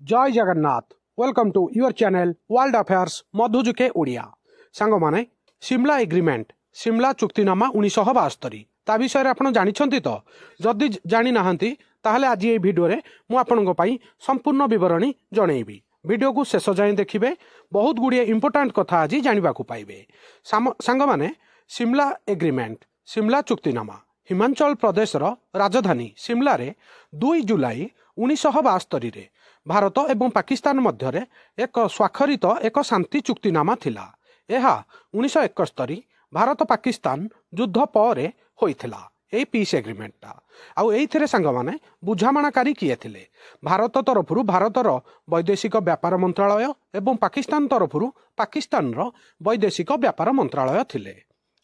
जय Jagannath welcome to your channel world affairs मधुजुके Odia song माने सिमला एग्रीमेंट सिमला चुक्तिनामा 1972 ता विषय रे आपण जानिछंती तो जदि जानि नाहंती ताहले आज ये वीडियो रे मु आपनको पई संपूर्ण विवरणी जणैबी। वीडियो को शेष जाए देखिबे, बहुत गुड़िए इंपोर्टेंट कथा आज जानिबा को पाइबे। सांग माने सिमला एग्रीमेंट सिमला चुक्तिनामा हिमाचल प्रदेश राजधानी सिमला रे 2 जुलाई 1972 रे भारत एवं पाकिस्तान मध्य एक स्वाक्षरित एक शांति चुक्तिनामा थिला। यह 1971 भारत पाकिस्तान युद्ध पर होइथिला ए पीस एग्रीमेंटा। आउ एइथिरे सांग माने बुझामणाकारी किए थिले भारत तरफरु भारतर वैदेशिक व्यापार मंत्रालय एवं पाकिस्तान तरफरु पाकिस्तान वैदेशिक व्यापार मंत्रालय थिले।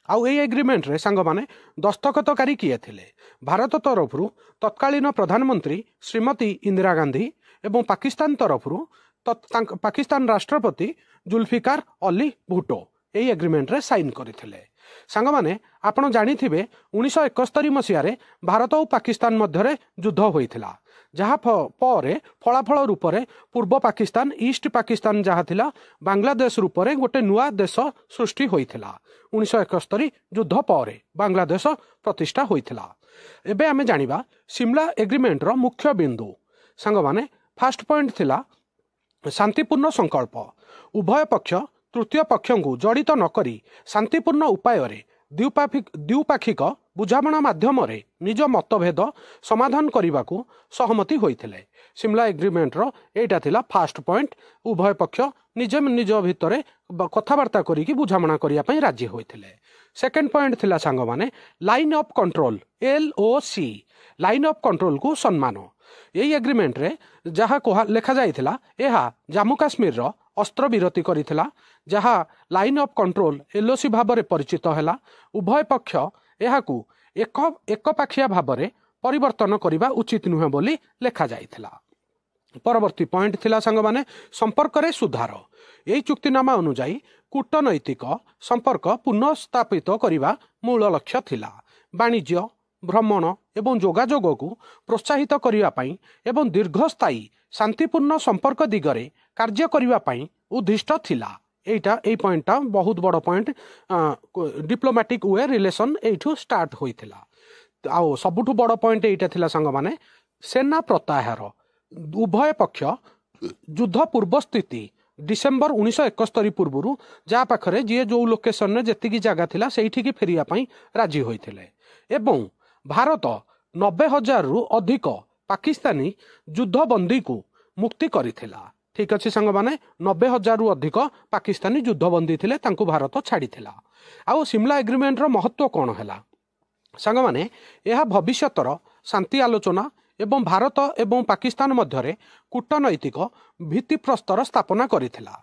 आउ ए एग्रीमेंट रे सांग माने दस्तखतकारी किए थिले भारत तरफरु तत्कालीन प्रधानमंत्री श्रीमती इंदिरा गांधी एवं पाकिस्तान तरफरु पाकिस्तान राष्ट्रपति जुल्फिकार अली भुट्टो ए एग्रीमेंट रे साइन करथिले। सांग माने आपण जानिथिबे 1971 मसिया रे भारत और पाकिस्तान मध्य युद्ध होइथिला, जहा परे फलाफल रूप से पूर्व पाकिस्तान ईस्ट पाकिस्तान जहा थिला बांग्लादेश रूप से गोटे नुआ देश सृष्टि होइथिला। 1971 युद्ध पर बांग्लादेश प्रतिष्ठा होइथिला। एबे आमे जानिबा सिमला एग्रीमेंट रो मुख्य बिंदु। सांग माने फर्स्ट पॉइंट थिला शांतिपूर्ण संकल्प। उभय पक्ष तृतीय पक्ष को जड़ित नकरी शांतिपूर्ण उपाय रे द्विपाक्षिक बुझामणा माध्यम रे निज मतभेद समाधान करने को सहमति होइथिले। सिमला एग्रीमेंट रो एटा थिला फर्स्ट पॉइंट। उभय पक्ष निज निज भितर कथबार्ता करिकी बुझामणा करिया पई राजी होइथिले। सेकंड पॉइंट थिला सांग माने line of control LOC line of control को सम्मान। यही एग्रीमेंट रे जहा लेखा जाइथिला एहा जम्मू काश्मीर रो अस्त्र विरति करिथिला, जहा लाइन ऑफ कंट्रोल LOC भाव में परिचित हैला। उभय पक्ष एहाकू एक पाखिया भाव में परिवर्तन करने उचित नुहे बोली लेखा जाइथिला। परवर्ती पॉइंट थिला सांग माने संपर्क रे सुधार। यही चुक्तिनामा अनुजाई कूटनैतिक संपर्क पुनर्स्थापित करने मूल लक्ष्य थिला। वाणिज्य भ्रमण एवं जोगाजोग को प्रोत्साहित करने एवं दीर्घस्थायी शांतिपूर्ण संपर्क दिगरे कार्य करने उद्दिष्ट थिला। एटा ए पॉइंटा बहुत बड़ पॉइंट। डिप्लोमेटिक वे रिलेशन एठू स्टार्ट होइथिला। आउ सबुठु बड़ पॉइंट एटा थिला सांग माने सेना प्रत्याहार। उभय पक्ष युद्ध पूर्व स्थिति डिसेम्बर 1971 पूर्व जहाँ पाखरे जी जो लोकेशन में जेतिकी जगह थिला सेठी फेरिया पई राजी होइथिले एवं भारत 90,000 रु अधिक पाकिस्तानी युद्धबंदी को मुक्ति करिथिला। ठीक अच्छे सांग माने 90,000 रु अधिक पाकिस्तानी युद्धबंदी थिले तांको भारत छाड़ीथिला। आउ सिमला एग्रीमेंट रो महत्व कौन हैला सांग माने यह भविष्यतर शांति आलोचना एवं भारत एवं पाकिस्तान मध्य कूटनैतिक भित्तिप्रस्तर स्थापना करिथिला।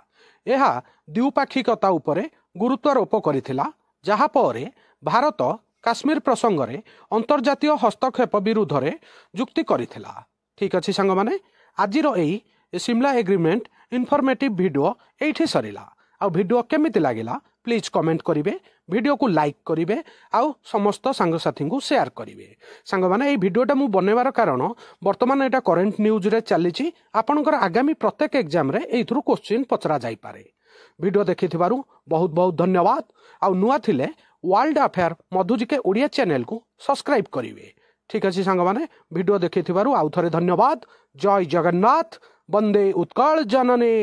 यह द्विपाक्षिकता उपरे गुरुत्वारोप करिथिला, जहा परे भारत काश्मीर प्रसंग रे अंतर्जातीय हस्तक्षेप विरुद्ध रे जुक्ति करिथिला। ठीक अच्छे सांग माने आजिर एई सिमला एग्रीमेंट इनफॉर्मेटिव वीडियो एठी सरिला। आ वीडियो केमिति लागिला प्लीज कमेंट करिवे, वीडियो को लाइक करिवे, आउ समस्त सांगसाथी को शेयर करिवे। सांग माने एई वीडियोटा मु बनेवार कारण वर्तमान एटा करेंट न्यूज रे चलीची। आपनकर आगामी प्रत्येक एग्जाम रे एइथरु क्वेश्चन पचरा जाई पारे। वीडियो देखिथिबारु बहुत बहुत धन्यवाद। आउ नुआ थिले वर्ल्ड अफेयर मधुजिके ओडिया चैनल को सब्सक्राइब करिवे। ठीक अछि सांग माने वीडियो देखिथिबारु आउ थरे धन्यवाद। जय जगन्नाथ, वंदे उत्कल जननी।